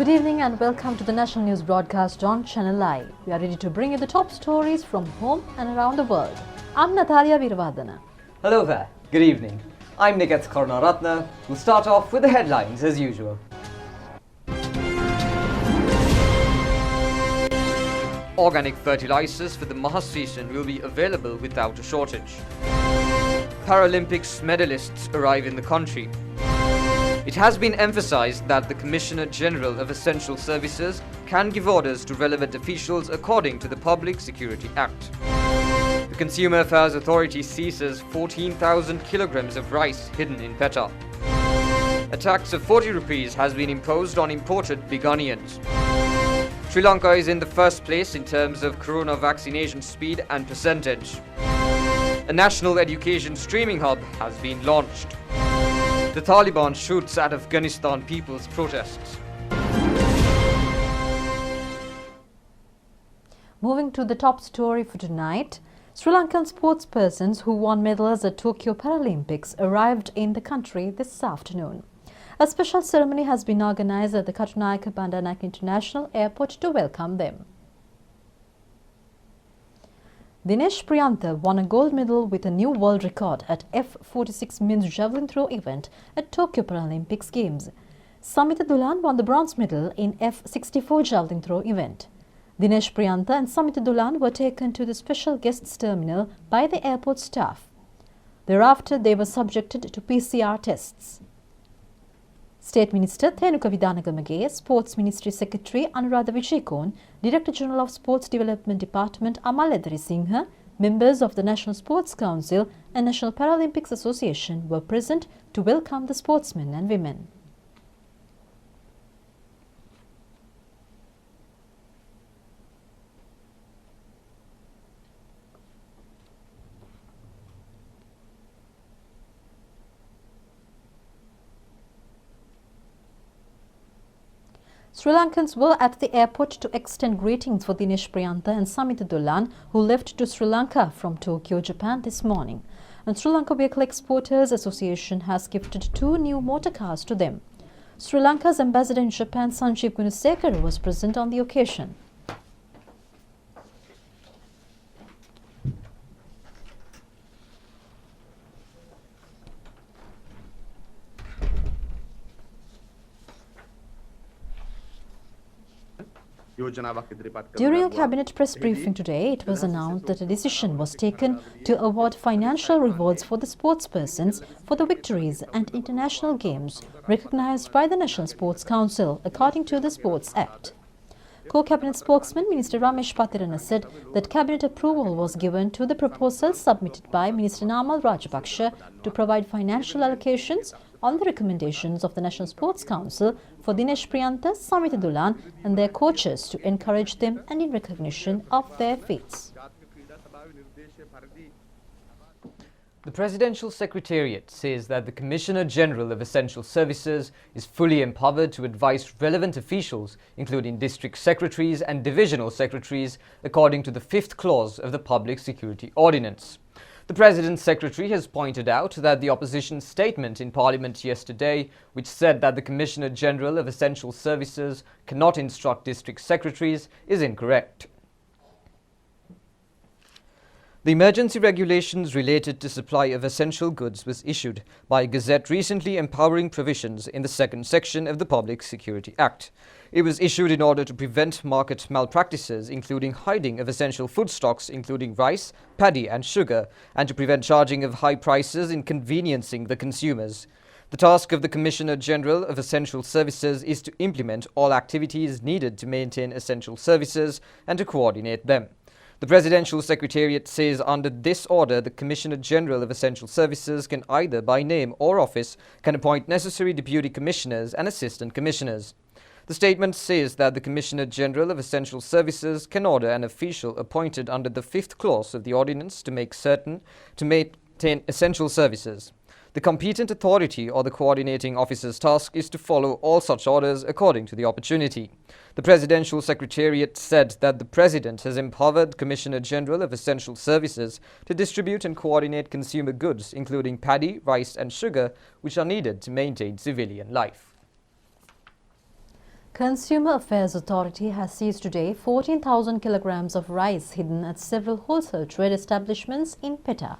Good evening and welcome to the national news broadcast on ChannelEye. We are ready to bring you the top stories from home and around the world. I'm Natalia Veeravardhana. Hello there, good evening. I'm Prasanna Ranathunga. We'll start off with the headlines as usual. Organic fertilizers for the Maha season will be available without a shortage. Paralympics medalists arrive in the country. It has been emphasized that the Commissioner General of Essential Services can give orders to relevant officials according to the Public Security Act. The Consumer Affairs Authority seizes 14,000 kilograms of rice hidden in Petta. A tax of 40 rupees has been imposed on imported big onions. Sri Lanka is in the first place in terms of corona vaccination speed and percentage. A national education streaming hub has been launched. The Taliban shoots at Afghanistan people's protests. Moving to the top story for tonight, Sri Lankan sportspersons who won medals at Tokyo Paralympics arrived in the country this afternoon. A special ceremony has been organized at the Katunayake Bandaranaike International Airport to welcome them. Dinesh Priyantha won a gold medal with a new world record at F46 men's javelin throw event at Tokyo Paralympics Games. Samita Dulan won the bronze medal in F64 javelin throw event. Dinesh Priyantha and Samita Dulan were taken to the special guests terminal by the airport staff. Thereafter, they were subjected to PCR tests. State Minister Thenuka Vidanagamage, Sports Ministry Secretary Anuradha Vijayakone, Director General of Sports Development Department Amal Edari Singha, members of the National Sports Council and National Paralympics Association were present to welcome the sportsmen and women. Sri Lankans were at the airport to extend greetings for Dinesh Priyantha and Samita Dulan, who left to Sri Lanka from Tokyo, Japan this morning. And Sri Lanka Vehicle Exporters Association has gifted 2 new motor cars to them. Sri Lanka's ambassador in Japan, Sanjeev Gunasekara, was present on the occasion. During a cabinet press briefing today, it was announced that a decision was taken to award financial rewards for the sportspersons for the victories and international games recognized by the National Sports Council according to the Sports Act. CoCabinet spokesman Minister Ramesh Patirana said that cabinet approval was given to the proposal submitted by Minister Namal Rajapaksa to provide financial allocations on the recommendations of the National Sports Council for Dinesh Priyantha, Samita Dulan and their coaches to encourage them and in recognition of their feats. The Presidential Secretariat says that the Commissioner General of Essential Services is fully empowered to advise relevant officials, including district secretaries and divisional secretaries, according to the 5th clause of the Public Security Ordinance. The President's Secretary has pointed out that the opposition statement in Parliament yesterday, which said that the Commissioner General of Essential Services cannot instruct district secretaries, is incorrect. The emergency regulations related to supply of essential goods was issued by a gazette recently empowering provisions in the 2nd section of the Public Security Act. It was issued in order to prevent market malpractices, including hiding of essential food stocks, including rice, paddy and sugar, and to prevent charging of high prices inconveniencing the consumers. The task of the Commissioner General of Essential Services is to implement all activities needed to maintain essential services and to coordinate them. The Presidential Secretariat says under this order, the Commissioner General of Essential Services can either by name or office can appoint necessary deputy commissioners and assistant commissioners. The statement says that the Commissioner General of Essential Services can order an official appointed under the 5th clause of the ordinance to maintain essential services. The competent authority or the coordinating officer's task is to follow all such orders according to the opportunity. The Presidential Secretariat said that the President has empowered Commissioner General of Essential Services to distribute and coordinate consumer goods, including paddy, rice and sugar, which are needed to maintain civilian life. Consumer Affairs Authority has seized today 14,000 kilograms of rice hidden at several wholesale trade establishments in Petta.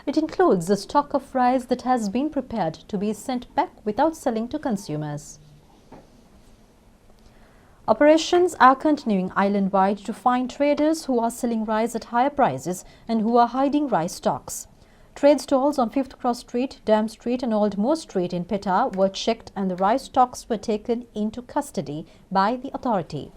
It includes a stock of rice that has been prepared to be sent back without selling to consumers. Operations are continuing island-wide to find traders who are selling rice at higher prices and who are hiding rice stocks. Trade stalls on 5th Cross Street, Dam Street and Old Moor Street in Petta were checked and the rice stocks were taken into custody by the authority.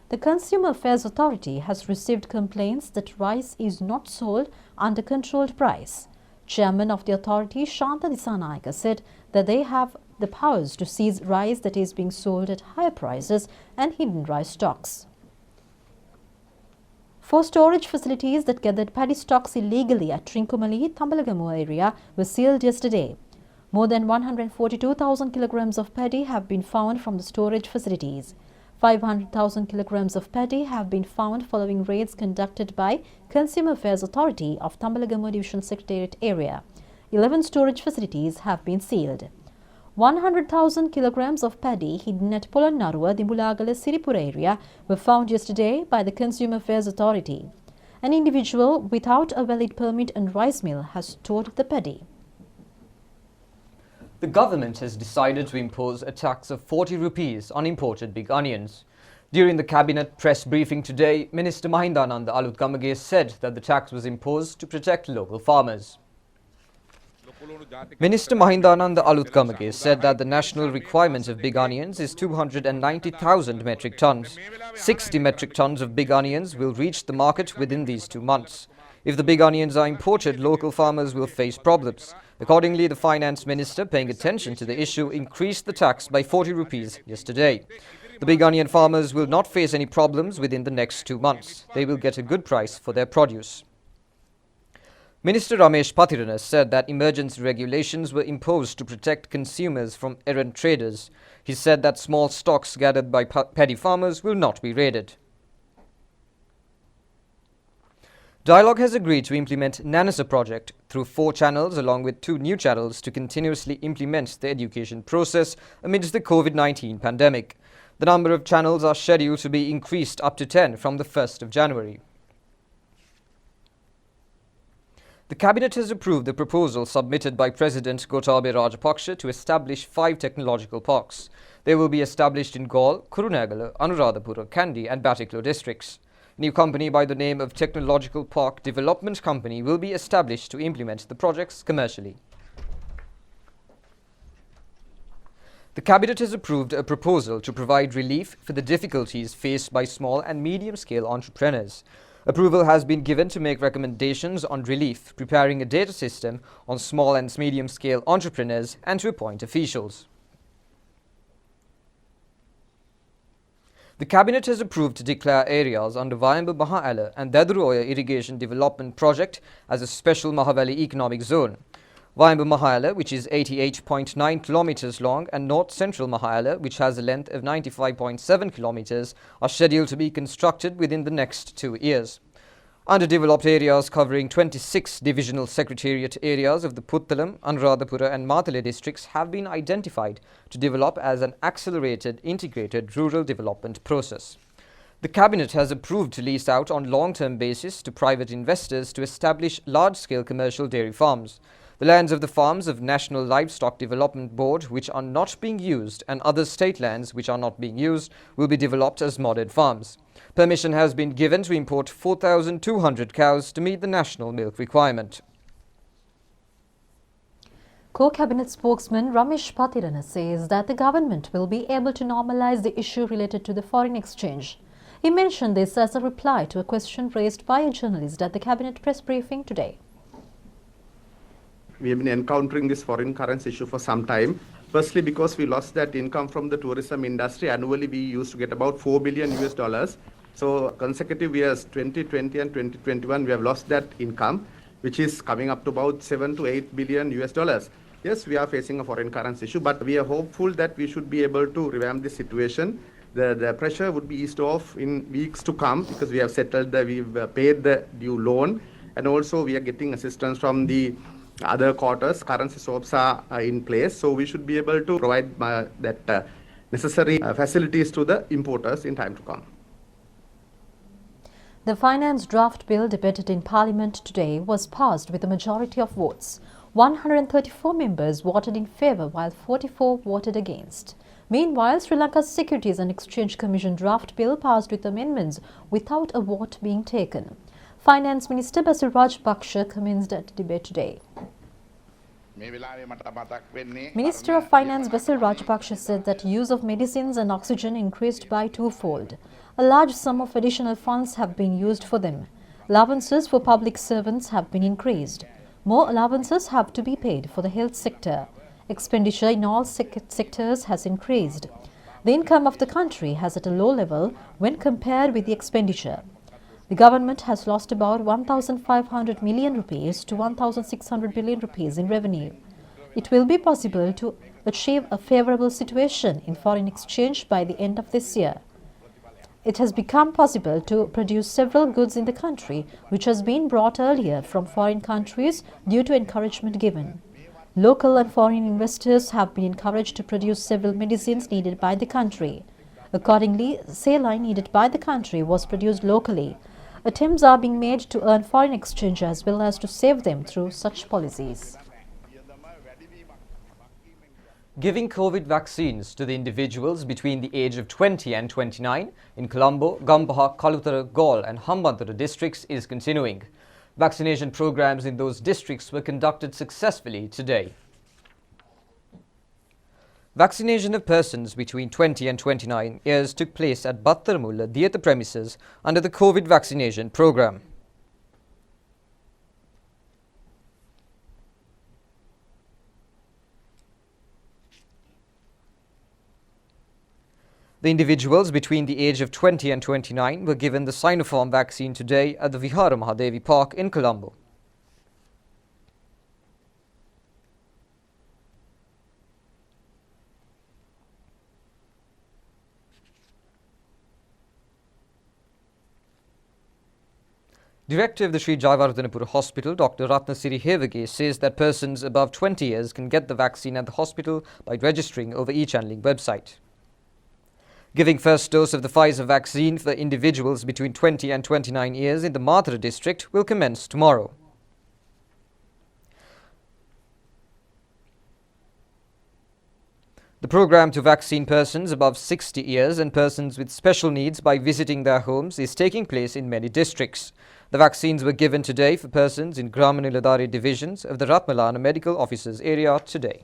The Consumer Affairs Authority has received complaints that rice is not sold under controlled price. Chairman of the authority, Shanta Disanayaka, said that they have the powers to seize rice that is being sold at higher prices and hidden rice stocks. 4 storage facilities that gathered paddy stocks illegally at Trincomalee, Tambalagamu area were sealed yesterday. More than 142,000 kilograms of paddy have been found from the storage facilities. 500,000 kilograms of paddy have been found following raids conducted by Consumer Affairs Authority of Tambalagamu Division Secretariat area. 11 storage facilities have been sealed. 100,000 kilograms of paddy hidden at Polonnaruwa, Dimbulagala, Siripura area were found yesterday by the Consumer Affairs Authority. An individual without a valid permit and rice mill has stored the paddy. The government has decided to impose a tax of 40 rupees on imported big onions. During the cabinet press briefing today, Minister Mahindra Ranathunga said that the tax was imposed to protect local farmers. Minister Mahindra Ranathunga said that the national requirement of big onions is 290,000 metric tons. 60 metric tons of big onions will reach the market within these 2 months. If the big onions are imported, local farmers will face problems. Accordingly, the finance minister, paying attention to the issue, increased the tax by 40 rupees yesterday. The big onion farmers will not face any problems within the next 2 months. They will get a good price for their produce. Minister Ramesh Pathirana said that emergency regulations were imposed to protect consumers from errant traders. He said that small stocks gathered by paddy farmers will not be raided. Dialogue has agreed to implement Nanasa project through 4 channels along with 2 new channels to continuously implement the education process amidst the COVID-19 pandemic. The number of channels are scheduled to be increased up to 10 from the 1st of January. The Cabinet has approved the proposal submitted by President Gotabaya Rajapaksa to establish 5 technological parks. They will be established in Galle, Kurunegala, Anuradhapura, Kandy and Batiklo districts. A new company by the name of Technological Park Development Company will be established to implement the projects commercially. The Cabinet has approved a proposal to provide relief for the difficulties faced by small and medium-scale entrepreneurs. Approval has been given to make recommendations on relief, preparing a data system on small and medium-scale entrepreneurs and to appoint officials. The Cabinet has approved to declare areas under Vayambu Mahaala and Daduroya Irrigation Development Project as a special Mahavali economic zone. Vayambu Mahaala, which is 88.9 kilometers long, and North Central Mahaala, which has a length of 95.7 kilometers, are scheduled to be constructed within the next 2 years. Underdeveloped areas covering 26 divisional secretariat areas of the Puttalam, Anuradhapura and Matale districts have been identified to develop as an accelerated integrated rural development process. The Cabinet has approved to lease out on long-term basis to private investors to establish large-scale commercial dairy farms. The lands of the farms of National Livestock Development Board, which are not being used, and other state lands which are not being used, will be developed as modded farms. Permission has been given to import 4,200 cows to meet the national milk requirement. CoCabinet spokesman Ramesh Pathirana says that the government will be able to normalize the issue related to the foreign exchange. He mentioned this as a reply to a question raised by a journalist at the Cabinet press briefing today. We have been encountering this foreign currency issue for some time. Firstly, because we lost that income from the tourism industry. Annually, we used to get about $4 billion US. So consecutive years, 2020 and 2021, we have lost that income, which is coming up to about 7 to 8 billion US. Yes, we are facing a foreign currency issue, but we are hopeful that we should be able to revamp this situation. The pressure would be eased off in weeks to come because we have settled, we've paid the due loan, and also we are getting assistance from the other quarters. Currency swaps are in place, so we should be able to provide that necessary facilities to the importers in time to come. The finance draft bill debated in Parliament today was passed with a majority of votes. 134 members voted in favour while 44 voted against. Meanwhile, Sri Lanka's Securities and Exchange Commission draft bill passed with amendments without a vote being taken. Finance Minister Rajapaksa commenced the debate today. Minister of Finance Rajapaksa said that use of medicines and oxygen increased by twofold. A large sum of additional funds have been used for them. Allowances for public servants have been increased. More allowances have to be paid for the health sector. Expenditure in all sectors has increased. The income of the country has at a low level when compared with the expenditure. The government has lost about 1,500 million rupees to 1,600 billion rupees in revenue. It will be possible to achieve a favourable situation in foreign exchange by the end of this year. It has become possible to produce several goods in the country which has been brought earlier from foreign countries due to encouragement given. Local and foreign investors have been encouraged to produce several medicines needed by the country. Accordingly, saline needed by the country was produced locally. Attempts are being made to earn foreign exchange as well as to save them through such policies. Giving COVID vaccines to the individuals between the age of 20 and 29 in Colombo, Gampaha, Kalutara, Galle and Hambantota districts is continuing. Vaccination programs in those districts were conducted successfully today. Vaccination of persons between 20 and 29 years took place at Battarmulla theatre premises under the COVID vaccination program. The individuals between the age of 20 and 29 were given the Sinopharm vaccine today at the Vihara Mahadevi Park in Colombo. Director of the Sri Jayawardhanapura Hospital, Dr. Ratnasiri Hevage, says that persons above 20 years can get the vaccine at the hospital by registering over e-channeling website. Giving first dose of the Pfizer vaccine for individuals between 20 and 29 years in the Mathura district will commence tomorrow. The program to vaccine persons above 60 years and persons with special needs by visiting their homes is taking place in many districts. The vaccines were given today for persons in Gramaniladari divisions of the Ratmalana Medical Officers area today.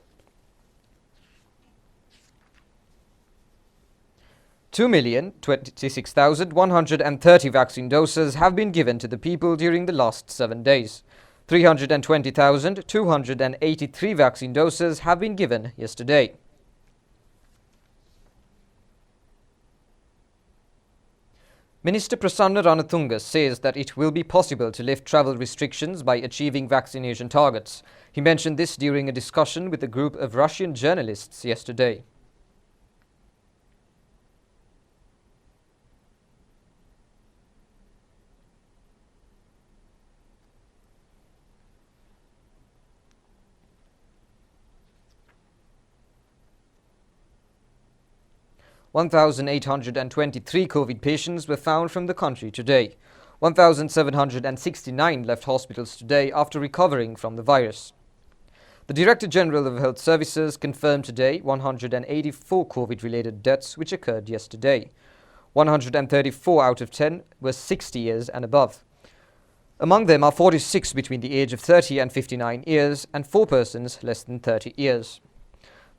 2,026,130 vaccine doses have been given to the people during the last 7 days. 320,283 vaccine doses have been given yesterday. Minister Prasanna Ranathunga says that it will be possible to lift travel restrictions by achieving vaccination targets. He mentioned this during a discussion with a group of Russian journalists yesterday. (1,823 COVID patients were found from the country today. 1,769 left hospitals today after recovering from the virus. The Director General of Health Services confirmed today 184 COVID-related deaths which occurred yesterday. 134 out of 10 were 60 years and above. Among them are 46 between the age of 30 and 59 years and 4 persons less than 30 years.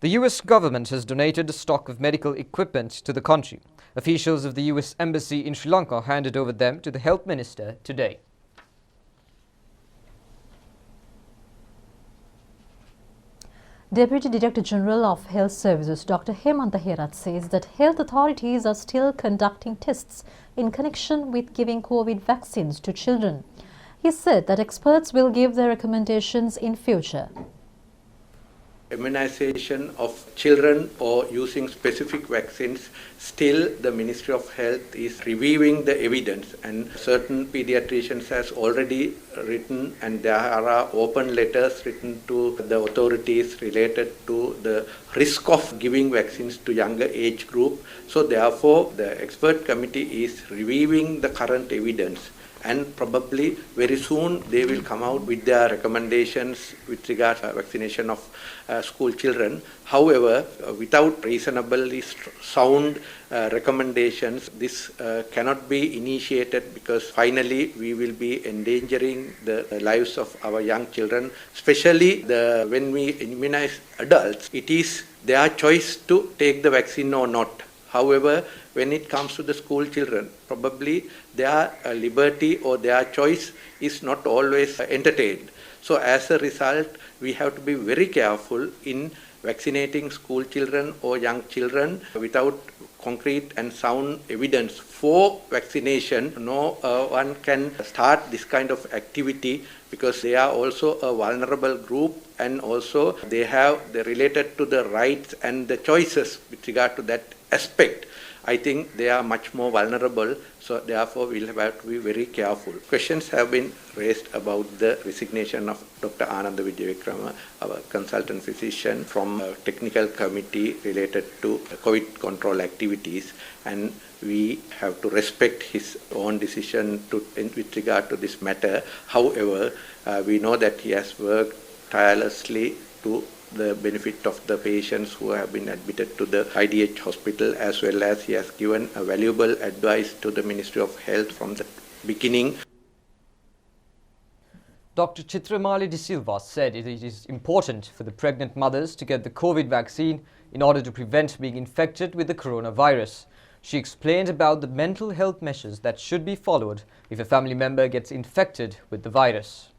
The US government has donated a stock of medical equipment to the country. Officials of the US Embassy in Sri Lanka handed over them to the Health Minister today. Deputy Director General of Health Services Dr. Hemanta Herath says that health authorities are still conducting tests in connection with giving COVID vaccines to children. He said that experts will give their recommendations in future. Immunization of children or using specific vaccines, still the Ministry of Health is reviewing the evidence, and certain pediatricians has already written, and there are open letters written to the authorities related to the risk of giving vaccines to younger age group. So therefore the expert committee is reviewing the current evidence, and probably very soon they will come out with their recommendations with regard to vaccination of school children. However, without reasonably sound recommendations, this cannot be initiated, because finally we will be endangering the lives of our young children, especially when we immunize adults. It is their choice to take the vaccine or not. However, when it comes to the school children, probably their liberty or their choice is not always entertained. So as a result, we have to be very careful in vaccinating school children or young children without concrete and sound evidence for vaccination. No one can start this kind of activity, because they are also a vulnerable group, and also they're related to the rights and the choices with regard to that aspect. I think they are much more vulnerable, so therefore we'll have to be very careful. Questions have been raised about the resignation of Dr. Ananda Wijevikrama, our consultant physician, from a technical committee related to COVID control activities, and we have to respect his own decision with regard to this matter. However, we know that he has worked tirelessly to the benefit of the patients who have been admitted to the IDH hospital, as well as he has given a valuable advice to the Ministry of Health from the beginning. Dr. Chitramali De Silva said it is important for the pregnant mothers to get the COVID vaccine in order to prevent being infected with the coronavirus. She explained about the mental health measures that should be followed if a family member gets infected with the virus.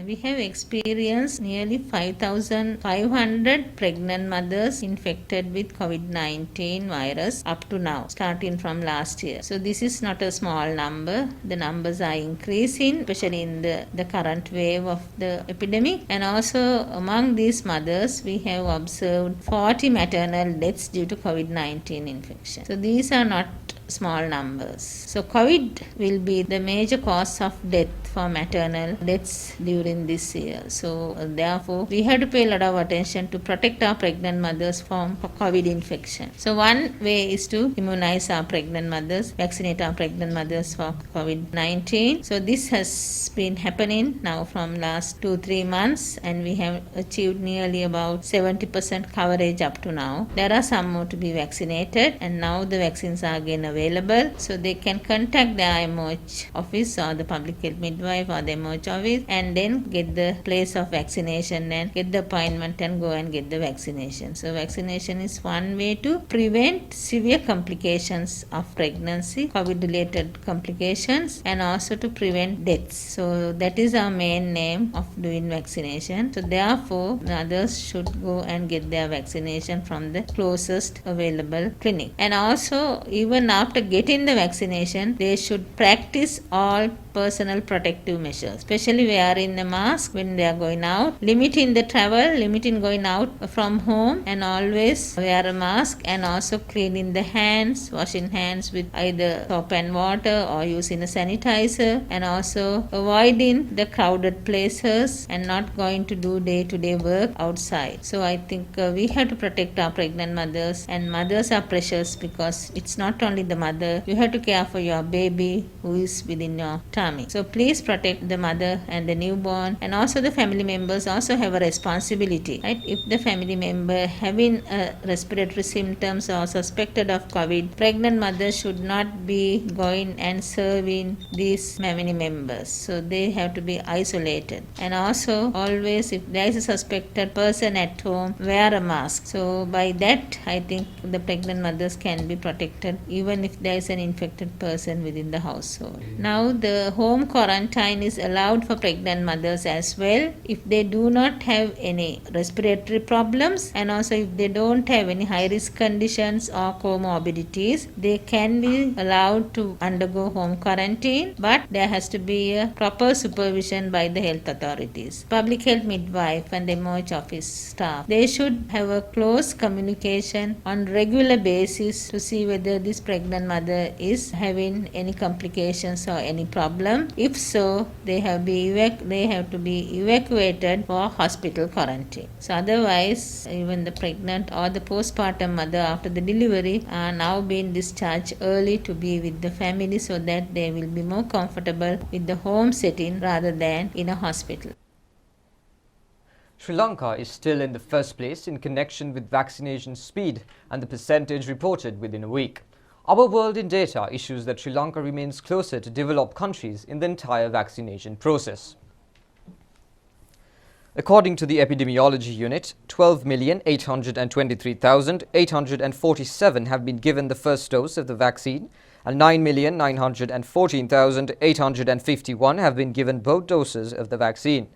We have experienced nearly 5,500 pregnant mothers infected with COVID-19 virus up to now, starting from last year. So this is not a small number. The numbers are increasing, especially in the current wave of the epidemic. And also among these mothers, we have observed 40 maternal deaths due to COVID-19 infection. So these are not small numbers. So COVID will be the major cause of death for maternal deaths during this year. So therefore, we have to pay a lot of attention to protect our pregnant mothers from COVID infection. So one way is to immunize our pregnant mothers, vaccinate our pregnant mothers for COVID-19. So this has been happening now from last 2-3 months, and we have achieved nearly about 70% coverage up to now. There are some more to be vaccinated, and now the vaccines are again available, so they can contact the MOH office or the public health midwife or the MOH office, and then get the place of vaccination and get the appointment and go and get the vaccination. So vaccination is one way to prevent severe complications of pregnancy, COVID related complications, and also to prevent deaths. So that is our main aim of doing vaccination. So therefore, others should go and get their vaccination from the closest available clinic. And also, even after getting the vaccination, they should practice all personal protective measures, especially wearing a mask when they are going out, limiting the travel, limiting going out from home, and always wear a mask, and also cleaning the hands, washing hands with either soap and water or using a sanitizer, and also avoiding the crowded places and not going to do day-to-day work outside. So I think we have to protect our pregnant mothers, and mothers are precious, because it's not only the mother, you have to care for your baby who is within your tummy. So please protect the mother and the newborn, and also the family members also have a responsibility, right? If the family member having respiratory symptoms or suspected of COVID, pregnant mothers should not be going and serving these family members. So they have to be isolated. And also always, if there is a suspected person at home, wear a mask. So by that, I think the pregnant mothers can be protected even if if there is an infected person within the household. Now the home quarantine is allowed for pregnant mothers as well if they do not have any respiratory problems, and also if they don't have any high risk conditions or comorbidities, they can be allowed to undergo home quarantine, but there has to be a proper supervision by the health authorities. Public health midwife and MOH office staff, they should have a close communication on regular basis to see whether this pregnant mother is having any complications or any problem. If so, they have to be evacuated for hospital quarantine. So otherwise, even the pregnant or the postpartum mother after the delivery are now being discharged early to be with the family so that they will be more comfortable with the home setting rather than in a hospital. Sri Lanka is still in the first place in connection with vaccination speed and the percentage reported within a week. Our World in Data issues that Sri Lanka remains closer to developed countries in the entire vaccination process. According to the Epidemiology Unit, 12,823,847 have been given the first dose of the vaccine and 9,914,851 have been given both doses of the vaccine.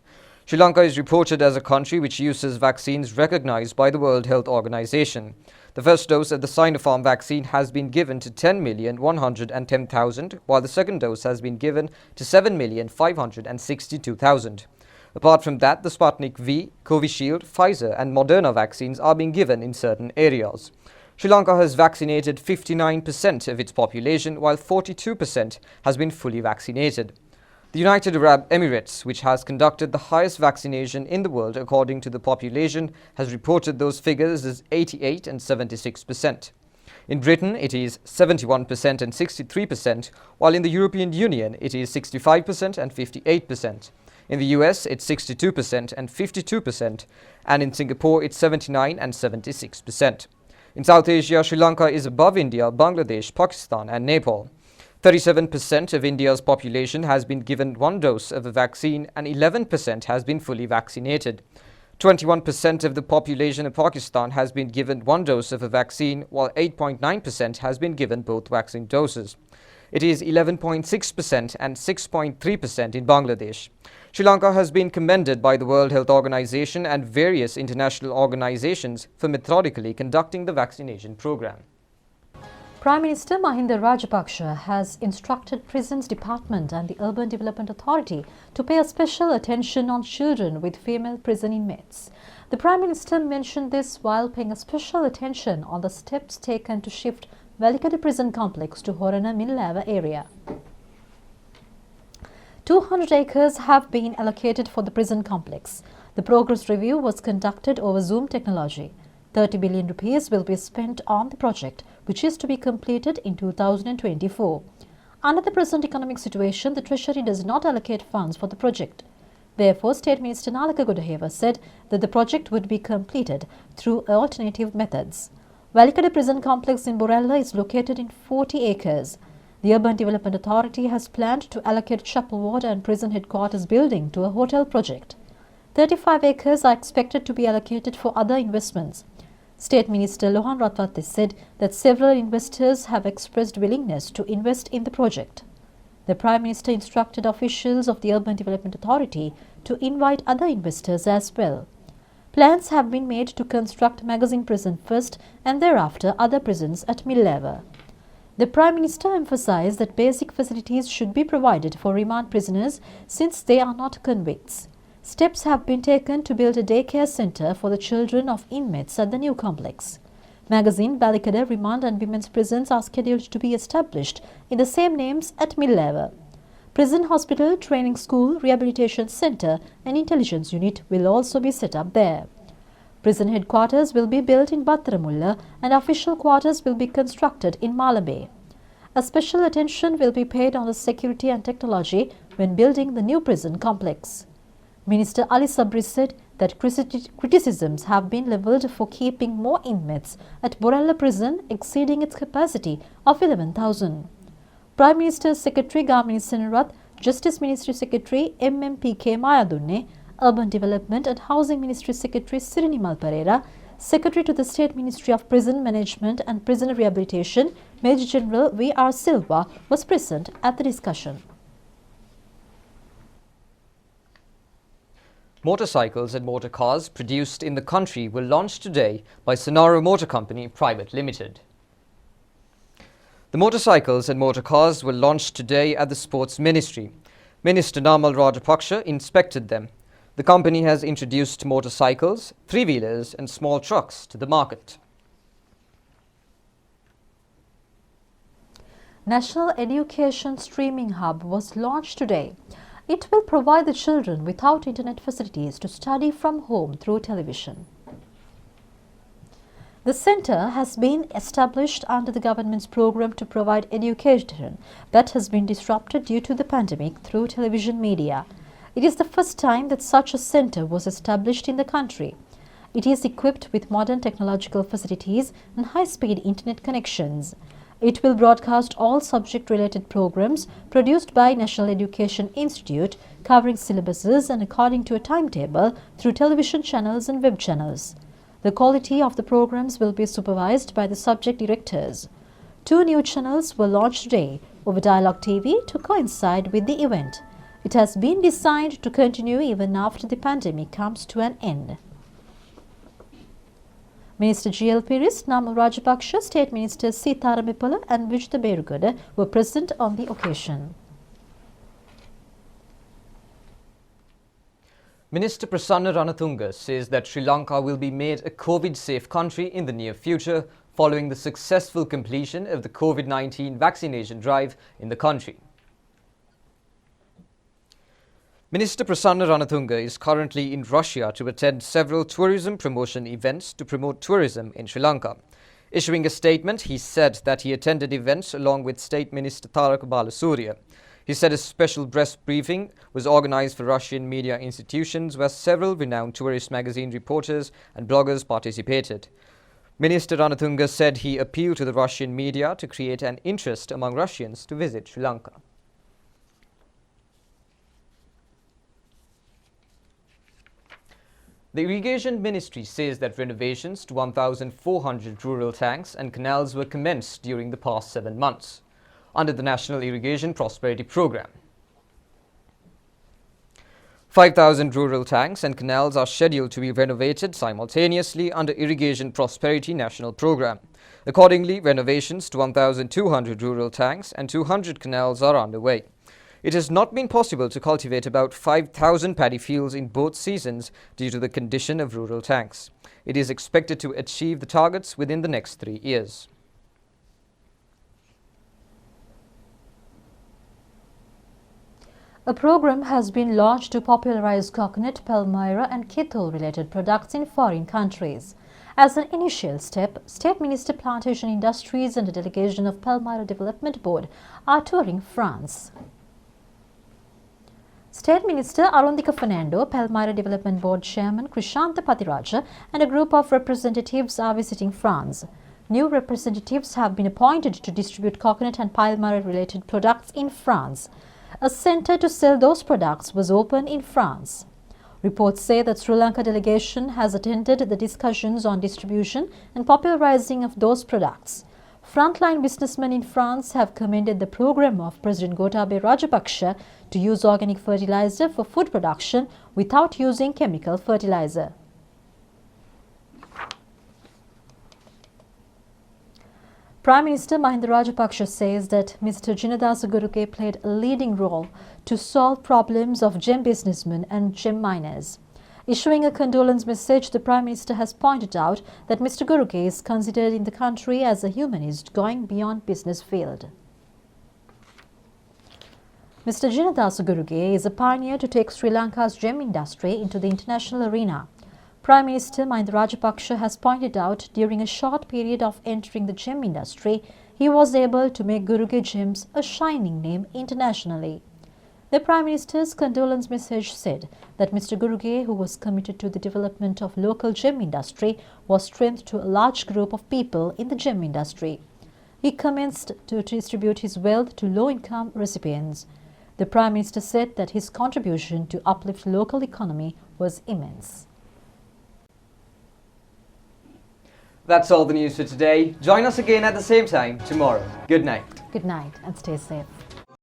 Sri Lanka is reported as a country which uses vaccines recognized by the World Health Organization. The first dose of the Sinopharm vaccine has been given to 10,110,000, while the second dose has been given to 7,562,000. Apart from that, the Sputnik V, Covishield, Pfizer and Moderna vaccines are being given in certain areas. Sri Lanka has vaccinated 59% of its population, while 42% has been fully vaccinated. The United Arab Emirates, which has conducted the highest vaccination in the world according to the population, has reported those figures as 88 and 76%. In Britain, it is 71% and 63%, while in the European Union, it is 65% and 58%. In the US, it's 62% and 52%, and in Singapore, it's 79 and 76%. In South Asia, Sri Lanka is above India, Bangladesh, Pakistan and Nepal. 37% of India's population has been given one dose of a vaccine and 11% has been fully vaccinated. 21% of the population of Pakistan has been given one dose of a vaccine, while 8.9% has been given both vaccine doses. It is 11.6% and 6.3% in Bangladesh. Sri Lanka has been commended by the World Health Organization and various international organizations for methodically conducting the vaccination program. Prime Minister Mahindra Rajapaksa has instructed Prisons Department and the Urban Development Authority to pay a special attention on children with female prison inmates. The Prime Minister mentioned this while paying a special attention on the steps taken to shift Velikada prison complex to Horana Minlava area. 200 acres have been allocated for the prison complex. The progress review was conducted over Zoom technology. 30 billion rupees will be spent on the project, which is to be completed in 2024. Under the present economic situation, the Treasury does not allocate funds for the project. Therefore, State Minister Nalaka Godaheva said that the project would be completed through alternative methods. Velikada prison complex in Borella is located in 40 acres. The Urban Development Authority has planned to allocate chapel ward and prison headquarters building to a hotel project. 35 acres are expected to be allocated for other investments. State Minister Lohan Ratwatte said that several investors have expressed willingness to invest in the project. The Prime Minister instructed officials of the Urban Development Authority to invite other investors as well. Plans have been made to construct Magazine Prison first and thereafter other prisons at Millava. The Prime Minister emphasized that basic facilities should be provided for remand prisoners since they are not convicts. Steps have been taken to build a daycare center for the children of inmates at the new complex. Magazine, Velikada, Remand and Women's prisons are scheduled to be established in the same names at Millava. Prison hospital, training school, rehabilitation center and intelligence unit will also be set up there. Prison headquarters will be built in Battaramulla and official quarters will be constructed in Malabe. A special attention will be paid on the security and technology when building the new prison complex. Minister Ali Sabri said that criticisms have been levelled for keeping more inmates at Borella prison exceeding its capacity of 11,000. Prime Minister's Secretary Gamini Senarath, Justice Ministry Secretary MMPK Mayadunne, Urban Development and Housing Ministry Secretary Sirinimal Pereira, Secretary to the State Ministry of Prison Management and Prisoner Rehabilitation Major General V.R. Silva was present at the discussion. Motorcycles and motor cars produced in the country were launched today by Sonora Motor Company Private Limited. The motorcycles and motor cars were launched today at the Sports Ministry. Minister Namal Rajapaksa inspected them. The company has introduced motorcycles, three-wheelers and small trucks to the market. National Education Streaming Hub was launched today. It will provide the children without internet facilities to study from home through television. The centre has been established under the government's program to provide education that has been disrupted due to the pandemic through television media. It is the first time that such a centre was established in the country. It is equipped with modern technological facilities and high-speed internet connections. It will broadcast all subject-related programs produced by National Education Institute covering syllabuses and according to a timetable through television channels and web channels. The quality of the programs will be supervised by the subject directors. 2 new channels were launched today over Dialogue TV to coincide with the event. It has been designed to continue even after the pandemic comes to an end. Minister G.L. Piris, Namal Rajapaksa, State Ministers Sitara Mipala and Vijitha Berugoda were present on the occasion. Minister Prasanna Ranathunga says that Sri Lanka will be made a COVID-safe country in the near future following the successful completion of the COVID-19 vaccination drive in the country. Minister Prasanna Ranathunga is currently in Russia to attend several tourism promotion events to promote tourism in Sri Lanka. Issuing a statement, he said that he attended events along with State Minister Tarak Balasurya. He said a special press briefing was organized for Russian media institutions where several renowned tourist magazine reporters and bloggers participated. Minister Ranathunga said he appealed to the Russian media to create an interest among Russians to visit Sri Lanka. The Irrigation Ministry says that renovations to 1,400 rural tanks and canals were commenced during the past 7 months under the National Irrigation Prosperity Programme. 5,000 rural tanks and canals are scheduled to be renovated simultaneously under Irrigation Prosperity National Programme. Accordingly, renovations to 1,200 rural tanks and 200 canals are underway. It has not been possible to cultivate about 5,000 paddy fields in both seasons due to the condition of rural tanks. It is expected to achieve the targets within the next 3 years. A program has been launched to popularize coconut, palmyra and kettle-related products in foreign countries. As an initial step, State Minister Plantation Industries and a delegation of Palmyra Development Board are touring France. State Minister Arundhika Fernando, Palmyra Development Board Chairman Krishantha Pathiraja and a group of representatives are visiting France. New representatives have been appointed to distribute coconut and palmyra-related products in France. A centre to sell those products was opened in France. Reports say that Sri Lanka delegation has attended the discussions on distribution and popularizing of those products. Frontline businessmen in France have commended the program of President Gotabaya Rajapaksa to use organic fertilizer for food production without using chemical fertilizer. Prime Minister Mahindra Rajapaksa says that Mr. Jinadasa Guruke played a leading role to solve problems of gem businessmen and gem miners. Issuing a condolence message, the Prime Minister has pointed out that Mr. Guruke is considered in the country as a humanist going beyond business field. Mr. Jinadasa Guruke is a pioneer to take Sri Lanka's gem industry into the international arena. Prime Minister Mahindra Rajapaksa has pointed out during a short period of entering the gem industry, he was able to make Guruke Gems a shining name internationally. The Prime Minister's condolence message said that Mr. Guruke, who was committed to the development of local gem industry, was strength to a large group of people in the gem industry. He commenced to distribute his wealth to low-income recipients. The Prime Minister said that his contribution to uplift local economy was immense. That's all the news for today. Join us again at the same time tomorrow. Good night. Good night and stay safe.